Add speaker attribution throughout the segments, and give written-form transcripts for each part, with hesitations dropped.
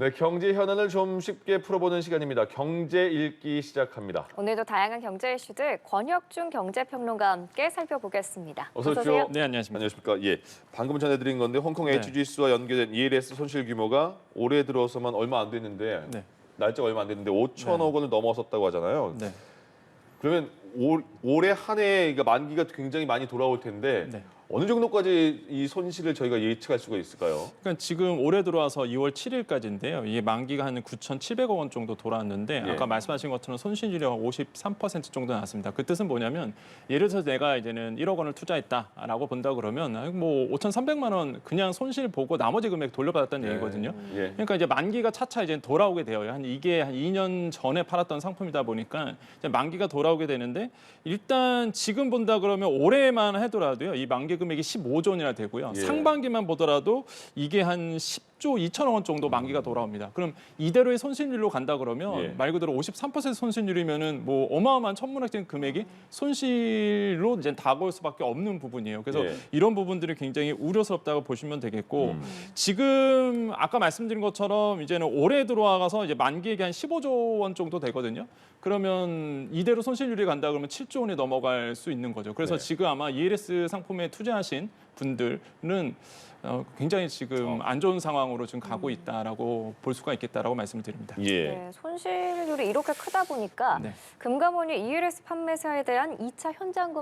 Speaker 1: 네, 경제 현안을 좀 쉽게 풀어보는 시간입니다. 경제 읽기 시작합니다.
Speaker 2: 오늘도 다양한 경제 이슈들 권혁중 경제평론가와 함께 살펴보겠습니다.
Speaker 1: 어서
Speaker 2: 어서
Speaker 1: 오십시오.
Speaker 2: 오세요.
Speaker 3: 네, 안녕하십니까.
Speaker 1: 안녕하십니까. 예, 방금 전해드린 건데 홍콩
Speaker 3: 네.
Speaker 1: H지수와 연계된 ELS 손실 규모가 올해 들어서만 얼마 안 됐는데
Speaker 3: 네.
Speaker 1: 날짜가 얼마 안 됐는데 5천억 원을 넘어섰다고 하잖아요.
Speaker 3: 네.
Speaker 1: 그러면 올해 한 해 만기가 굉장히 많이 돌아올 텐데
Speaker 3: 네.
Speaker 1: 어느 정도까지 이 손실을 저희가 예측할 수가 있을까요?
Speaker 3: 그러니까 지금 올해 들어와서 2월 7일까지인데요. 이게 만기가 한 9,700억 원 정도 돌았는데
Speaker 1: 예.
Speaker 3: 아까 말씀하신 것처럼 손실률이 53% 정도 나왔습니다. 그 뜻은 뭐냐면 예를 들어서 내가 이제는 1억 원을 투자했다라고 본다 그러면 뭐 5,300만 원 그냥 손실 보고 나머지 금액 돌려받았다는 얘기거든요.
Speaker 1: 예.
Speaker 3: 그러니까 이제 만기가 차차 이제 돌아오게 돼요. 이게 한 2년 전에 팔았던 상품이다 보니까 이제 만기가 돌아오게 되는데 일단 지금 본다 그러면 올해만 하더라도요. 이 만기 금액이 15조 원이나 되고요.
Speaker 1: 예.
Speaker 3: 상반기만 보더라도 이게 한 10조 2천억 원 정도 만기가 돌아옵니다. 그럼 이대로의 손실률로 간다 그러면
Speaker 1: 예.
Speaker 3: 말 그대로 53% 손실률이면은 뭐 어마어마한 천문학적인 금액이 손실로 이제 다가올 수밖에 없는 부분이에요. 그래서
Speaker 1: 예.
Speaker 3: 이런 부분들이 굉장히 우려스럽다고 보시면 되겠고 지금 아까 말씀드린 것처럼 이제는 올해 들어와서 이제 만기액이 한 15조 원 정도 되거든요. 그러면 이대로 손실률이 간다 그러면 7조 원이 넘어갈 수 있는 거죠. 그래서
Speaker 1: 네.
Speaker 3: 지금 아마 ELS 상품에 투자하신 분들은 굉장히 지금 안 좋은 상황으로 지금 가고 있다라고 볼 수가 있겠다라고 말씀을 드립니다.
Speaker 1: 예.
Speaker 2: 네, 손실률이 이렇게 크다 보니까
Speaker 3: 네.
Speaker 2: 금감원이 ELS 판매사에 대한 2차 현장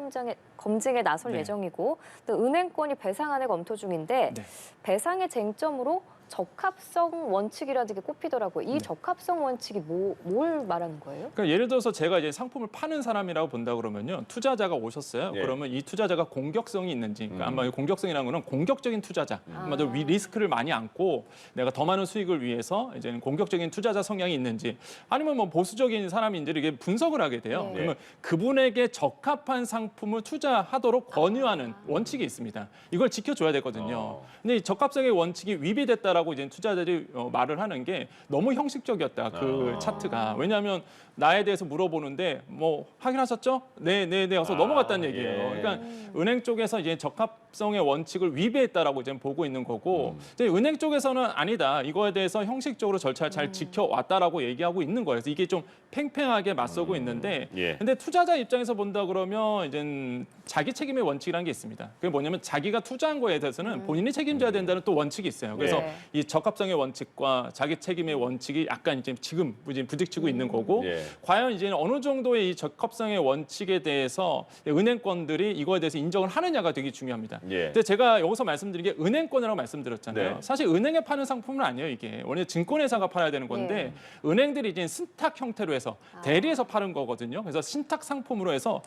Speaker 2: 검증에 나설
Speaker 3: 네.
Speaker 2: 예정이고 또 은행권이 배상안을 검토 중인데
Speaker 3: 네.
Speaker 2: 배상의 쟁점으로 적합성 원칙이라는 게 꼽히더라고요. 이
Speaker 3: 네.
Speaker 2: 적합성 원칙이 뭘 말하는 거예요?
Speaker 3: 그러니까 예를 들어서 제가 이제 상품을 파는 사람이라고 본다 그러면요. 투자자가 오셨어요.
Speaker 1: 예.
Speaker 3: 그러면 이 투자자가 공격성이 있는지, 그러니까 아마 이 공격성이라는 거는 공격적인 투자자, 아마도 리스크를 많이 안고 내가 더 많은 수익을 위해서 이제 공격적인 투자자 성향이 있는지, 아니면 뭐 보수적인 사람인지 이게 분석을 하게 돼요.
Speaker 2: 네.
Speaker 3: 그러면 그분에게 적합한 상품을 투자하도록 권유하는 원칙이 있습니다. 이걸 지켜줘야 되거든요. 근데 이 적합성의 원칙이 위배됐다라고 이제 투자자들이 말을 하는 게 너무 형식적이었다. 그 차트가. 왜냐하면 나에 대해서 물어보는데 뭐 확인하셨죠? 네, 해서 넘어갔다는 얘기예요.
Speaker 1: 예.
Speaker 3: 그러니까 은행 쪽에서 이제 적합성의 원칙을 위배했다라고 이제 보고 있는 거고, 이제 은행 쪽에서는 아니다. 이거에 대해서 형식적으로 절차를 잘 지켜왔다라고 얘기하고 있는 거예요. 그래서 이게 좀 팽팽하게 맞서고 있는데,
Speaker 1: 예.
Speaker 3: 근데 투자자 입장에서 본다 그러면 이제 자기 책임의 원칙이라는 게 있습니다. 그게 뭐냐면 자기가 투자한 거에 대해서는 본인이 책임져야 된다는 또 원칙이 있어요. 그래서
Speaker 2: 네.
Speaker 3: 이 적합성의 원칙과 자기 책임의 원칙이 약간 이제 지금 부딪히고 있는 거고,
Speaker 1: 예.
Speaker 3: 과연 이제 어느 정도의 이 적합성의 원칙에 대해서 은행권들이 이거에 대해서 인정을 하느냐가 되게 중요합니다.
Speaker 1: 예.
Speaker 3: 근데 제가 여기서 말씀드린 게 은행권이라고 말씀드렸잖아요.
Speaker 1: 네.
Speaker 3: 사실 은행에 파는 상품은 아니에요, 이게. 원래 증권회사가 팔아야 되는 건데 은행들이 이제 신탁 형태로 해서 대리해서 파는 거거든요. 그래서 신탁 상품으로 해서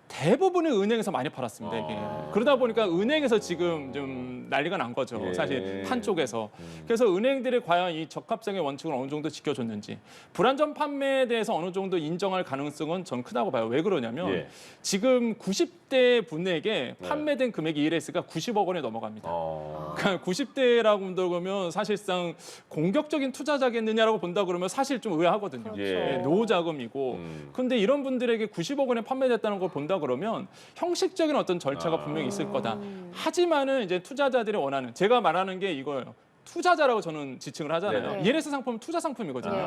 Speaker 3: 대부분의 은행에서 많이 팔았습니다, 이게. 그러다 보니까 은행에서 지금 좀 난리가 난 거죠.
Speaker 1: 예.
Speaker 3: 사실 판 쪽에서. 그래서 은행들이 과연 이 적합성의 원칙을 어느 정도 지켜줬는지, 불안전 판매에 대해서 어느 정도 인정할 가능성은 전 크다고 봐요. 왜 그러냐면
Speaker 1: 예.
Speaker 3: 지금 90대 분에게 판매된 금액이 ELS가 90억 원에 넘어갑니다. 그러니까 90대라고 본다 그러면 사실상 공격적인 투자자겠느냐라고 본다 그러면 사실 좀 의아하거든요.
Speaker 1: 예.
Speaker 3: 예, 노후 자금이고. 근데 이런 분들에게 90억 원에 판매됐다는 걸 본다 그러면 형식적인 어떤 절차가 분명히 있을 거다. 하지만은 이제 투자자들이 원하는, 제가 말하는 게 이거예요. 투자자라고 저는 지칭을 하잖아요.
Speaker 2: 네.
Speaker 3: ELS 상품은 투자 상품이거든요.
Speaker 2: 네.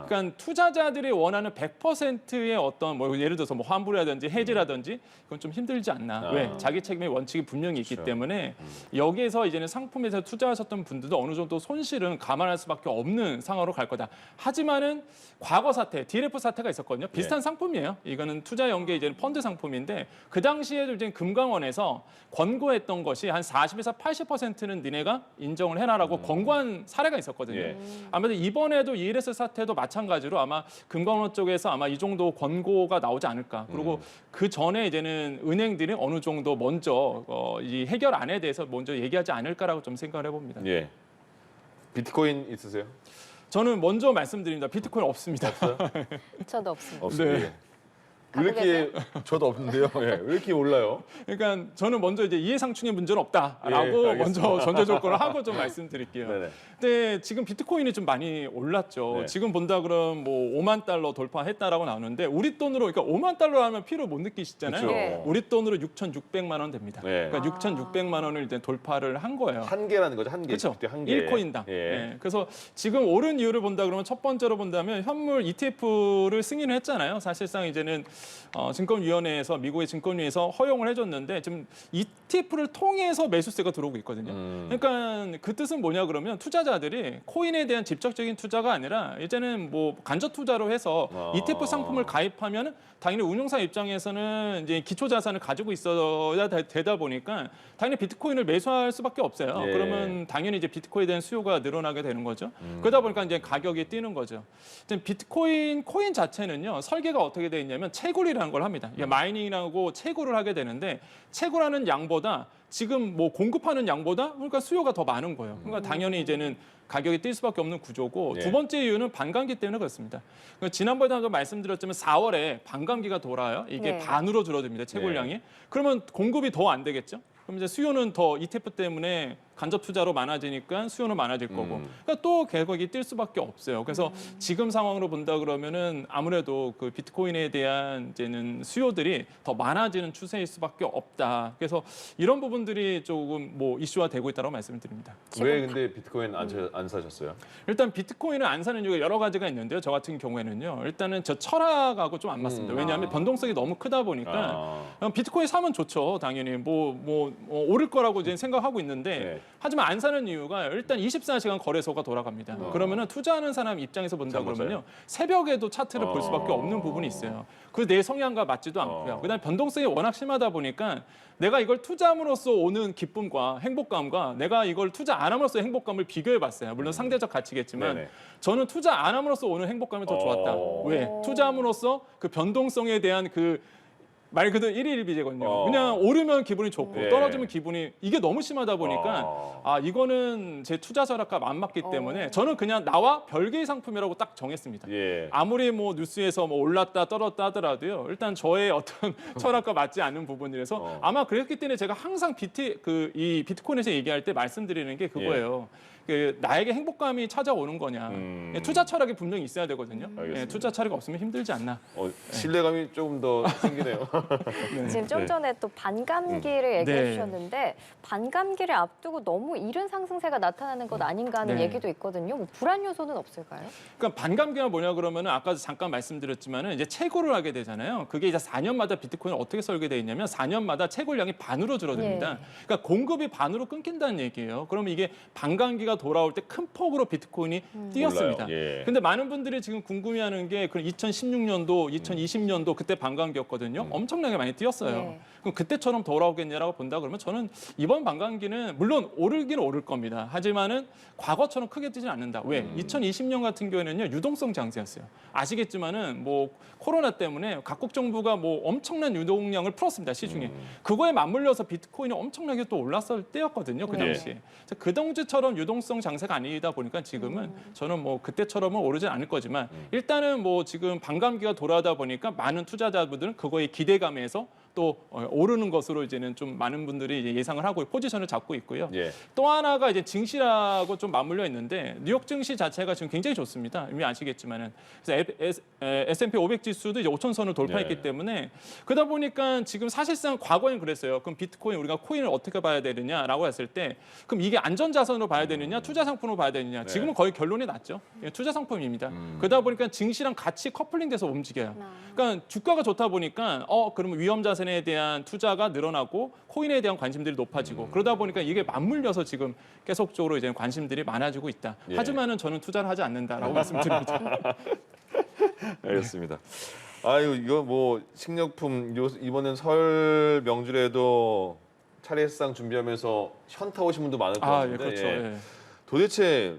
Speaker 3: 그러니까 투자자들이 원하는 100%의 어떤 뭐 예를 들어서 뭐 환불이라든지 해지라든지 그건 좀 힘들지 않나. 왜? 자기 책임의 원칙이 분명히 있기 때문에 여기에서 이제는 상품에서 투자하셨던 분들도 어느 정도 손실은 감안할 수밖에 없는 상황으로 갈 거다. 하지만은 과거 사태, DLF 사태가 있었거든요. 비슷한 상품이에요. 이거는 투자 연계 이제는 펀드 상품인데 그 당시에도 이제 금감원에서 권고했던 것이 한 40에서 80%는 니네가 인정을 해놔라고 권고한 사례가 있었거든요.
Speaker 1: 예.
Speaker 3: 아무래도 이번에도 ELS 사태도 마찬가지로 아마 금감원 쪽에서 아마 이 정도 권고가 나오지 않을까. 그리고 그 전에 이제는 은행들이 어느 정도 먼저 이 해결안에 대해서 먼저 얘기하지 않을까라고 좀 생각을 해봅니다.
Speaker 1: 예. 비트코인 있으세요?
Speaker 3: 저는 먼저 말씀드립니다. 비트코인 없습니다.
Speaker 2: 저도 없습니다.
Speaker 1: 없습니다.
Speaker 3: 네.
Speaker 1: 예. 왜 이렇게 저도 없는데요? 예, 왜 이렇게 올라요?
Speaker 3: 그러니까 저는 먼저 이제 이해상충의 문제는
Speaker 1: 예,
Speaker 3: 없다라고
Speaker 1: 알겠습니다.
Speaker 3: 먼저 전제 조건을 하고 좀 말씀드릴게요.
Speaker 1: 네네.
Speaker 3: 근데 지금 비트코인이 좀 많이 올랐죠.
Speaker 1: 네.
Speaker 3: 지금 본다 그러면 뭐 5만 달러 돌파했다라고 나오는데 우리 돈으로 그러니까 5만 달러 하면 피로 못 느끼시잖아요.
Speaker 1: 그쵸.
Speaker 2: 네.
Speaker 3: 우리 돈으로 6,600만 원 됩니다.
Speaker 1: 네.
Speaker 3: 그러니까 6,600만 원을 일단 돌파를 한 거예요.
Speaker 1: 한 개라는 거죠, 한 개.
Speaker 3: 그렇죠.
Speaker 1: 그때 한 개.
Speaker 3: 1코인당.
Speaker 1: 예.
Speaker 3: 예. 그래서 지금 오른 이유를 본다 그러면 첫 번째로 본다면 현물 ETF를 승인을 했잖아요. 사실상 이제는 증권위원회에서 미국의 증권위에서 허용을 해줬는데 지금 ETF를 통해서 매수세가 들어오고 있거든요. 그러니까 그 뜻은 뭐냐 그러면 투자자들이 코인에 대한 직접적인 투자가 아니라 이제는 뭐 간접 투자로 해서 ETF 상품을 가입하면 당연히 운용사 입장에서는 이제 기초 자산을 가지고 있어야 되다 보니까 당연히 비트코인을 매수할 수밖에 없어요.
Speaker 1: 예.
Speaker 3: 그러면 당연히 이제 비트코인에 대한 수요가 늘어나게 되는 거죠. 그러다 보니까 이제 가격이 뛰는 거죠. 이제 비트코인 코인 자체는요 설계가 어떻게 돼 있냐면 채굴이라는 걸 합니다. 이게 마이닝이라고 채굴을 하게 되는데 채굴하는 양보다 지금 뭐 공급하는 양보다 그러니까 수요가 더 많은 거예요. 그러니까 당연히 이제는 가격이 뛸 수밖에 없는 구조고
Speaker 1: 예.
Speaker 3: 두 번째 이유는 반감기 때문에 그렇습니다. 그러니까 지난번에도 말씀드렸지만 4월에 반감기가 돌아요. 이게
Speaker 2: 네.
Speaker 3: 반으로 줄어듭니다. 채굴량이. 그러면 공급이 더 안 되겠죠. 그럼 이제 수요는 더 ETF 때문에 간접 투자로 많아지니까 수요는 많아질 거고. 그러니까 또 가격이 뛸 수밖에 없어요. 그래서 지금 상황으로 본다 그러면은 아무래도 그 비트코인에 대한 이제는 수요들이 더 많아지는 추세일 수밖에 없다. 그래서 이런 부분들이 조금 뭐 이슈화 되고 있다고 말씀을 드립니다.
Speaker 1: 왜 근데 비트코인 안 사셨어요?
Speaker 3: 일단 비트코인을 안 사는 이유가 여러 가지가 있는데요. 저 같은 경우에는요. 일단은 저 철학하고 좀 안 맞습니다. 왜냐하면 변동성이 너무 크다 보니까 비트코인 사면 좋죠. 당연히 뭐 오를 거라고 이제 생각하고 있는데
Speaker 1: 네.
Speaker 3: 하지만 안 사는 이유가 일단 24시간 거래소가 돌아갑니다. 그러면은 투자하는 사람 입장에서 본다
Speaker 1: 잠 못
Speaker 3: 그러면요. 새벽에도 차트를 볼 수밖에 없는 부분이 있어요. 그 내 성향과 맞지도 않고요. 그다음에 변동성이 워낙 심하다 보니까 내가 이걸 투자함으로써 오는 기쁨과 행복감과 내가 이걸 투자 안 함으로써 행복감을 비교해 봤어요. 물론 상대적 가치겠지만
Speaker 1: 네네.
Speaker 3: 저는 투자 안 함으로써 오는 행복감이 더 좋았다. 왜? 투자함으로써 그 변동성에 대한 그 말 그대로 일일비제거든요. 그냥 오르면 기분이 좋고
Speaker 1: 예.
Speaker 3: 떨어지면 기분이 이게 너무 심하다 보니까 아 이거는 제 투자 절약과 안 맞기 때문에 저는 그냥 나와 별개의 상품이라고 딱 정했습니다.
Speaker 1: 예.
Speaker 3: 아무리 뭐 뉴스에서 뭐 올랐다 떨어졌다 하더라도요. 일단 저의 어떤 철학과 맞지 않는 부분이라서 아마 그랬기 때문에 제가 항상 이 비트코인에서 얘기할 때 말씀드리는 게 그거예요. 그 나에게 행복감이 찾아오는 거냐. 투자 철학이 분명히 있어야 되거든요.
Speaker 1: 알겠습니다.
Speaker 3: 투자 철학이 없으면 힘들지 않나.
Speaker 1: 신뢰감이 조금 더 생기네요.
Speaker 2: 지금 좀
Speaker 1: 네.
Speaker 2: 전에 또 반감기를 얘기해
Speaker 3: 네.
Speaker 2: 주셨는데 반감기를 앞두고 너무 이른 상승세가 나타나는 것 아닌가 하는
Speaker 3: 네.
Speaker 2: 얘기도 있거든요. 뭐 불안 요소는 없을까요?
Speaker 3: 그러니까 반감기가 뭐냐 그러면은 아까도 잠깐 말씀드렸지만은 이제 채굴을 하게 되잖아요. 그게 이제 4년마다 비트코인이 어떻게 설계되어 있냐면 4년마다 채굴량이 반으로 줄어듭니다. 그러니까 공급이 반으로 끊긴다는 얘기예요. 그러면 이게 반감기가 돌아올 때 큰 폭으로 비트코인이 뛰었습니다.
Speaker 1: 몰라요. 예.
Speaker 3: 근데 많은 분들이 지금 궁금해하는 게 그 2016년도, 2020년도 그때 반감기였거든요. 엄청나게 많이 뛰었어요.
Speaker 2: 네.
Speaker 3: 그럼 그때처럼 돌아오겠냐라고 본다 그러면 저는 이번 반감기는 물론 오르긴 오를 겁니다. 하지만은 과거처럼 크게 뛰진 않는다. 왜? 2020년 같은 경우에는요 유동성 장세였어요. 아시겠지만은 뭐 코로나 때문에 각국 정부가 뭐 엄청난 유동량을 풀었습니다 시중에. 그거에 맞물려서 비트코인이 엄청나게 또 올랐을 때였거든요 그
Speaker 2: 네.
Speaker 3: 당시에. 그 당시처럼 유동성 장세가 아니다 보니까 지금은 저는 뭐 그때처럼은 오르진 않을 거지만 일단은 뭐 지금 반감기가 돌아다 보니까 많은 투자자분들은 그거에 기대감에서 또 오르는 것으로 이제는 좀 많은 분들이 이제 예상을 하고 포지션을 잡고 있고요.
Speaker 1: 예.
Speaker 3: 또 하나가 이제 증시라고 좀 맞물려 있는데 뉴욕 증시 자체가 지금 굉장히 좋습니다. 이미 아시겠지만은 그래서 S&P 500 지수도 이제 5,000선을 돌파했기
Speaker 1: 네.
Speaker 3: 때문에 그러다 보니까 지금 사실상 과거엔 그랬어요. 그럼 비트코인 우리가 코인을 어떻게 봐야 되느냐라고 했을 때 그럼 이게 안전 자산으로 봐야 되느냐, 투자 상품으로 봐야 되느냐.
Speaker 1: 네.
Speaker 3: 지금은 거의 결론이 났죠. 예, 투자 상품입니다. 그러다 보니까 증시랑 같이 커플링돼서 움직여요. 그러니까 주가가 좋다 보니까 그러면 위험 자산에 대한 투자가 늘어나고 코인에 대한 관심들이 높아지고 그러다 보니까 이게 맞물려서 지금 계속적으로 이제 관심들이 많아지고 있다.
Speaker 1: 예.
Speaker 3: 하지만은 저는 투자를 하지 않는다라고 말씀드립니다.
Speaker 1: 알겠습니다. 아유 이거 뭐 식료품 이번엔 설 명절에도 차례상 준비하면서 현타 오신 분도 많을 것
Speaker 3: 아, 예,
Speaker 1: 같은데
Speaker 3: 그렇죠.
Speaker 1: 예.
Speaker 3: 예.
Speaker 1: 도대체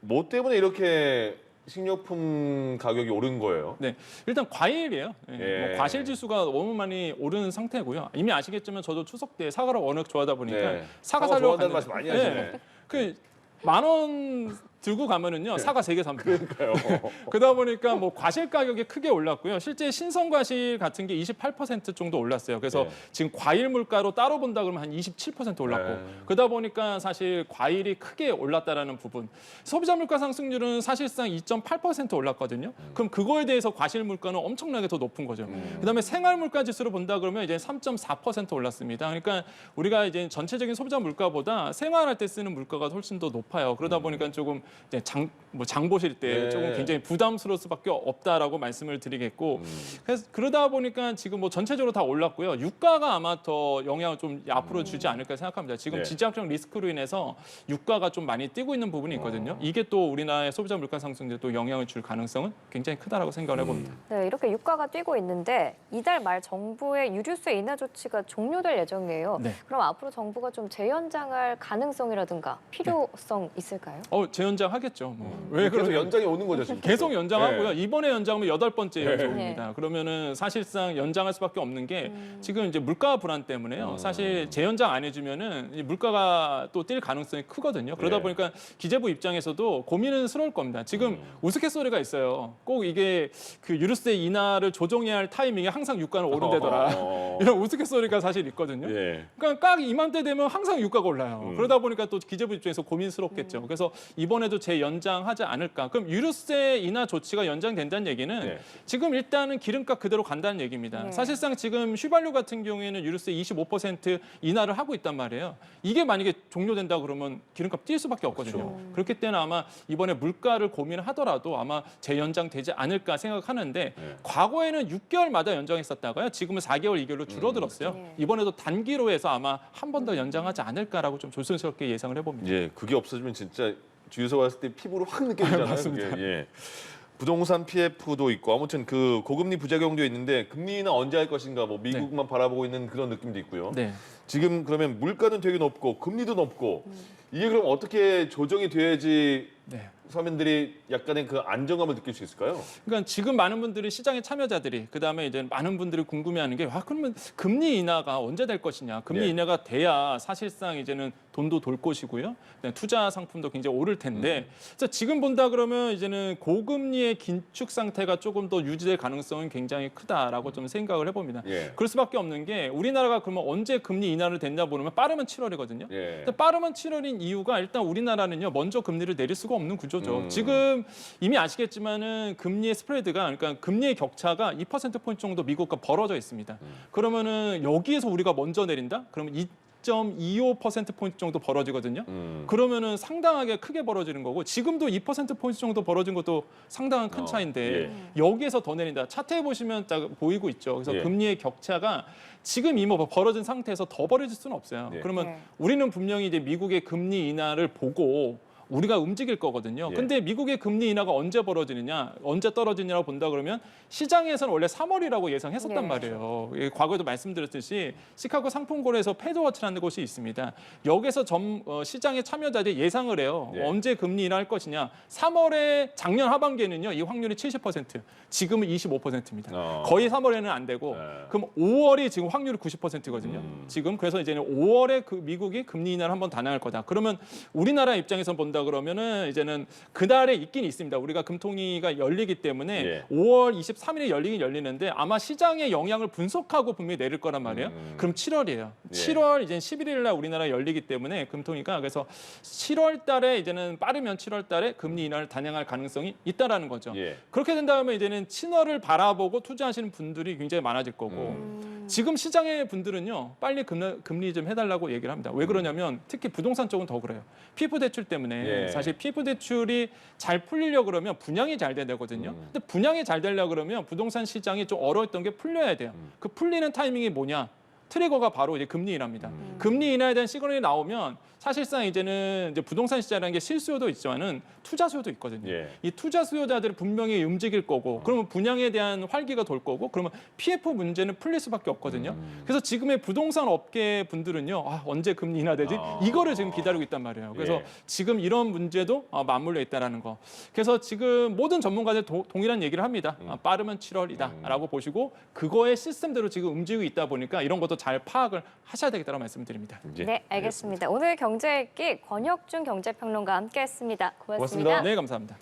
Speaker 1: 뭐 때문에 이렇게 식료품 가격이 오른 거예요?
Speaker 3: 네, 일단 과일이에요. 예.
Speaker 1: 예.
Speaker 3: 뭐 과실 지수가 너무 많이 오르는 상태고요. 이미 아시겠지만 저도 추석 때 사과를 워낙 좋아하다 보니까
Speaker 1: 네.
Speaker 3: 사과
Speaker 1: 사과
Speaker 3: 사려고
Speaker 1: 좋아한다는
Speaker 3: 갔는데
Speaker 1: 말씀 많이 하시네.
Speaker 3: 그 10,000원 들고 가면은요 사과 3개 삽니다.
Speaker 1: 그러니까요.
Speaker 3: 그러다 보니까 뭐 과실 가격이 크게 올랐고요. 실제 신선 과실 같은 게 28% 정도 올랐어요. 그래서
Speaker 1: 네.
Speaker 3: 지금 과일 물가로 따로 본다 그러면 한 27% 올랐고
Speaker 1: 네.
Speaker 3: 그러다 보니까 사실 과일이 크게 올랐다라는 부분. 소비자 물가 상승률은 사실상 2.8% 올랐거든요. 그럼 그거에 대해서 과실 물가는 엄청나게 더 높은 거죠. 그다음에 생활 물가 지수로 본다 그러면 이제 3.4% 올랐습니다. 그러니까 우리가 이제 전체적인 소비자 물가보다 생활할 때 쓰는 물가가 훨씬 더 높아요. 그러다 보니까 조금 이제 장 보실 때
Speaker 1: 네.
Speaker 3: 조금 굉장히 부담스러울 수밖에 없다라고 말씀을 드리겠고 그래서 그러다 보니까 지금 뭐 전체적으로 다 올랐고요. 유가가 아마 더 영향을 좀 앞으로 주지 않을까 생각합니다. 지금
Speaker 1: 네.
Speaker 3: 지정학적 리스크로 인해서 유가가 좀 많이 뛰고 있는 부분이 있거든요. 이게 또 우리나라의 소비자 물가 상승에 또 영향을 줄 가능성은 굉장히 크다라고 생각을 해봅니다.
Speaker 2: 네, 이렇게 유가가 뛰고 있는데 이달 말 정부의 유류세 인하 조치가 종료될 예정이에요.
Speaker 3: 네.
Speaker 2: 그럼 앞으로 정부가 좀 재연장할 가능성이라든가 필요성 있을까요?
Speaker 3: 재연장 하겠죠. 왜
Speaker 1: 계속
Speaker 3: 그러면
Speaker 1: 연장이 오는 거죠, 지금.
Speaker 3: 계속 연장하고요.
Speaker 1: 네.
Speaker 3: 이번에 연장하면 8번째
Speaker 1: 네.
Speaker 3: 연장입니다. 그러면은 사실상 연장할 수밖에 없는 게 지금 이제 물가 불안 때문에요. 사실 재연장 안 해주면은 이 물가가 또 뛸 가능성이 크거든요. 그러다
Speaker 1: 네.
Speaker 3: 보니까 기재부 입장에서도 고민스러울 겁니다. 지금 우스갯소리가 있어요. 꼭 이게 그 유류세 인하를 조정해야 할 타이밍에 항상 유가는 오른다더라. 이런 우스갯소리가 사실 있거든요.
Speaker 1: 예.
Speaker 3: 그러니까 딱 이맘때 되면 항상 유가가 올라요. 그러다 보니까 또 기재부 입장에서 고민스럽겠죠. 그래서 이번에도 재연장하지 않을까. 그럼 유류세 인하 조치가 연장된다는 얘기는
Speaker 1: 네.
Speaker 3: 지금 일단은 기름값 그대로 간다는 얘기입니다.
Speaker 2: 네.
Speaker 3: 사실상 지금 휘발유 같은 경우에는 유류세 25% 인하를 하고 있단 말이에요. 이게 만약에 종료된다 그러면 기름값 뛸 수밖에 없거든요. 그렇기 때문에 아마 이번에 물가를 고민하더라도 아마 재연장되지 않을까 생각하는데 과거에는 6개월마다 연장했었다가요. 지금은 4개월, 2개월로 줄어들었어요.
Speaker 2: 네.
Speaker 3: 이번에도 단기로 해서 아마 한 번 더 연장하지 않을까라고 좀 조심스럽게 예상을 해봅니다.
Speaker 1: 예, 그게 없어지면 진짜 주유소 갔을 때 피부로 확 느껴지잖아요.
Speaker 3: 맞습니다.
Speaker 1: 그게. 예. 부동산 PF도 있고 아무튼 그 고금리 부작용도 있는데 금리는 언제 할 것인가 뭐 미국만 바라보고 있는 그런 느낌도 있고요.
Speaker 3: 네.
Speaker 1: 지금 그러면 물가는 되게 높고 금리도 높고 이게 그럼 어떻게 조정이 돼야지
Speaker 3: 네.
Speaker 1: 서민들이 약간의 그 안정감을 느낄 수 있을까요?
Speaker 3: 그러니까 지금 많은 분들이 시장의 참여자들이 그다음에 이제 많은 분들이 궁금해하는 게 그러면 금리 인하가 언제 될 것이냐. 금리
Speaker 1: 네.
Speaker 3: 인하가 돼야 사실상 이제는 돈도 돌 것이고요. 그다음에 투자 상품도 굉장히 오를 텐데 그래서 지금 본다 그러면 이제는 고금리의 긴축 상태가 조금 더 유지될 가능성은 굉장히 크다라고 좀 생각을 해봅니다.
Speaker 1: 예.
Speaker 3: 그럴 수밖에 없는 게 우리나라가 그러면 언제 금리 인하를 된다 보면 빠르면 7월이거든요.
Speaker 1: 예.
Speaker 3: 근데 빠르면 7월인 이유가 일단 우리나라는요 먼저 금리를 내릴 수가 없는 구조죠. 지금 이미 아시겠지만은 금리의 스프레드가 그러니까 금리의 격차가 2%포인트 정도 미국과 벌어져 있습니다. 그러면은 여기에서 우리가 먼저 내린다? 그러면 2.25%포인트 정도 벌어지거든요. 그러면은 상당하게 크게 벌어지는 거고 지금도 2%포인트 정도 벌어진 것도 상당한 큰 차이인데 여기에서 더 내린다. 차트에 보시면 딱 보이고 있죠. 그래서
Speaker 1: 예.
Speaker 3: 금리의 격차가 지금 이미 벌어진 상태에서 더 벌어질 수는 없어요.
Speaker 1: 예.
Speaker 3: 그러면
Speaker 2: 네.
Speaker 3: 우리는 분명히 이제 미국의 금리 인하를 보고 우리가 움직일 거거든요.
Speaker 1: 예.
Speaker 3: 근데 미국의 금리 인하가 언제 벌어지느냐, 언제 떨어지느냐고 본다 그러면 시장에서는 원래 3월이라고 예상했었단
Speaker 2: 네.
Speaker 3: 말이에요. 예, 과거에도 말씀드렸듯이 시카고 상품거래소 패드워치라는 곳이 있습니다. 여기서 시장의 참여자들이 예상을 해요.
Speaker 1: 예.
Speaker 3: 언제 금리 인하할 것이냐. 3월에 작년 하반기에는요, 이 확률이 70%, 지금은 25%입니다. 거의 3월에는 안 되고,
Speaker 1: 네.
Speaker 3: 그럼 5월이 지금 확률이 90%거든요. 지금 그래서 이제는 5월에 그 미국이 금리 인하를 한번 단행할 거다. 그러면 우리나라 입장에서 본다 그러면은 이제는 그날에 있긴 있습니다. 우리가 금통위가 열리기 때문에
Speaker 1: 예.
Speaker 3: 5월 23일에 열리긴 열리는데 아마 시장의 영향을 분석하고 분명히 내릴 거란 말이에요. 그럼 7월이에요.
Speaker 1: 예.
Speaker 3: 7월 이제 11일 날 우리나라 열리기 때문에 금통위가 그래서 7월 달에 이제는 빠르면 7월 달에 금리 인하를 단행할 가능성이 있다라는 거죠.
Speaker 1: 예.
Speaker 3: 그렇게 된다면 이제는 7월을 바라보고 투자하시는 분들이 굉장히 많아질 거고 지금 시장의 분들은요 빨리 금리 좀 해달라고 얘기를 합니다. 왜 그러냐면 특히 부동산 쪽은 더 그래요. PF 대출 때문에
Speaker 1: 예.
Speaker 3: 사실 PF 대출이 잘 풀리려 그러면 분양이 잘 돼야 되거든요. 근데 분양이 잘 되려 그러면 부동산 시장이 좀 어려웠던 게 풀려야 돼요. 그 풀리는 타이밍이 뭐냐? 트리거가 바로 이제 금리 인하입니다. 금리 인하에 대한 시그널이 나오면 사실상 이제는 이제 부동산 시장이라는 게 실수요도 있지만은 투자 수요도 있거든요.
Speaker 1: 예.
Speaker 3: 이 투자 수요자들은 분명히 움직일 거고, 그러면 분양에 대한 활기가 돌 거고, 그러면 PF 문제는 풀릴 수밖에 없거든요. 그래서 지금의 부동산 업계 분들은요, 언제 금리 인하되지? 이거를 지금 기다리고 있단 말이에요. 그래서
Speaker 1: 예.
Speaker 3: 지금 이런 문제도 맞물려 있다라는 거. 그래서 지금 모든 전문가들 동일한 얘기를 합니다. 빠르면 7월이다라고 보시고 그거의 시스템대로 지금 움직이고 있다 보니까 이런 것도 잘 파악을 하셔야 되겠다고 말씀드립니다.
Speaker 1: 예.
Speaker 2: 네, 알겠습니다. 오늘 경제 경제 읽기 권혁준 경제평론가와 함께했습니다. 고맙습니다.
Speaker 1: 고맙습니다.
Speaker 3: 네, 감사합니다.